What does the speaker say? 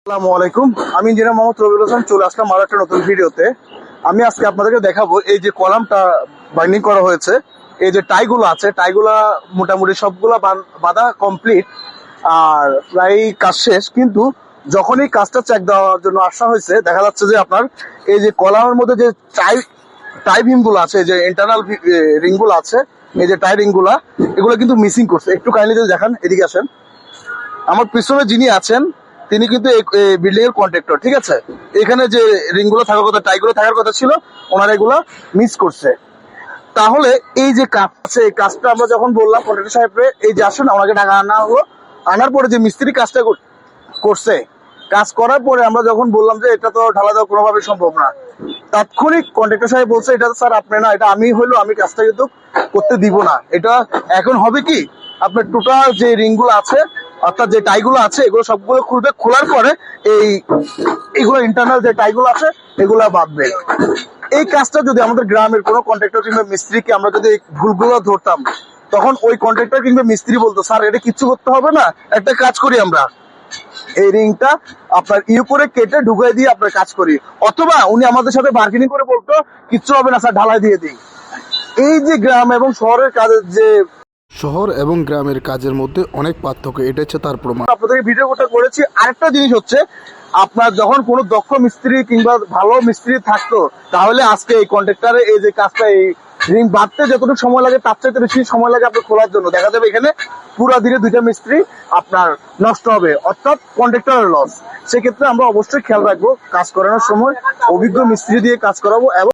আসসালামু আলাইকুম। আমি ইঞ্জিনিয়ার মোহাম্মদ রবিউল হাসান চলে আসলাম আরো একটা নতুন ভিডিওতে। আমি আজকে আপনাদেরকে দেখাবো এই যে কলামটা বাইন্ডিং করা হয়েছে, এই যে টাইগুলো আছে, টাইগুলা মোটামুটি সবগুলা বাঁধা কমপ্লিট আর প্রায় কাজ শেষ। কিন্তু যখনই কাজটা চেক দেওয়ার জন্য আসা হয়েছে, দেখা যাচ্ছে যে আপনার এই যে কলামের মধ্যে যে টাই ভীম গুলো আছে, যে ইন্টারনাল রিং গুলো আছে, এই যে টাই রিং গুলা, এগুলো কিন্তু মিসিং করছে। একটু কাইন্ডলি যদি দেখান, এদিকে আসেন। আমার পিছনে যিনি আছেন তিনি কিন্তু বিল্ডিং এর কন্ট্রাক্টর, ঠিক আছে। এখানে যে রিং গুলো থাকার কথা, টাই গুলো থাকার কথা ছিল, ওনারা এগুলো মিস করছে। তাহলে এই যে কাজ আছে, এই কাজটা আমরা যখন বললাম কন্ট্রাক্টর সাহেবরে, এই যে আসেন ওনাকে টাকা আনা হলো, আনার পরে যে মিস্ত্রি কাজটা করছে, কাজ করার পরে আমরা যখন বললাম যে এটা তো ঢালা দেওয়া কোনোভাবে সম্ভব না, তাৎক্ষণিক কন্ট্রাক্টর সাহেব বলছে এটা তো স্যার আপনি না, এটা আমি হইলো, আমি কাজটা কিন্তু করতে দিব না। এটা এখন হবে কি, আপনার টোটাল যে রিং গুলো আছে, অর্থাৎ যে টাইগুলো আছে, এগুলো সবগুলো খুলবে, খোলার পরে এইগুলো ইন্টারনাল যে টাইগুলো আছে এগুলা বাঁধবে। এই কাজটা যদি আমাদের গ্রামের কোনো কন্ট্রাক্টর কিংবা মিস্ত্রিকে আমরা যদি এই ভুলগুলো ধরতাম, তখন ওই কন্ট্রাক্টর কিংবা মিস্ত্রি বলতো স্যার এটা কিচ্ছু করতে হবে না, একটা কাজ করি আমরা, এই রিংটা আপনার করে কেটে ঢুকাই দিয়ে আপনার কাজ করি। অথবা উনি আমাদের সাথে বার্গেনিং করে বলতো কিচ্ছু হবে না স্যার, ঢালাই দিয়ে দিই। এই যে গ্রাম এবং শহরের কাজের যে শহর এবং গ্রামের কাজের মধ্যে অনেক পার্থক্য, এটা হচ্ছে তার প্রমাণ। আপনাদের ভিডিওটা করেছি। আরেকটা জিনিস হচ্ছে, আপনার যখন কোনো দক্ষ মিস্ত্রি কিংবা ভালো মিস্ত্রি থাকতো, তাহলে আজকে এই কন্ট্রাক্টরে এই যে কাজটা, এই রিং বাঁধতে যতটুকু সময় লাগে তার চাইতে বেশি সময় লাগে আপনার খোলার জন্য। দেখা যাবে এখানে পুরা দিনে দুইটা মিস্ত্রি আপনার নষ্ট হবে, অর্থাৎ কন্ট্রাক্টরের লস। সেক্ষেত্রে আমরা অবশ্যই খেয়াল রাখবো, কাজ করানোর সময় অভিজ্ঞ মিস্ত্রি দিয়ে কাজ করাবো এবং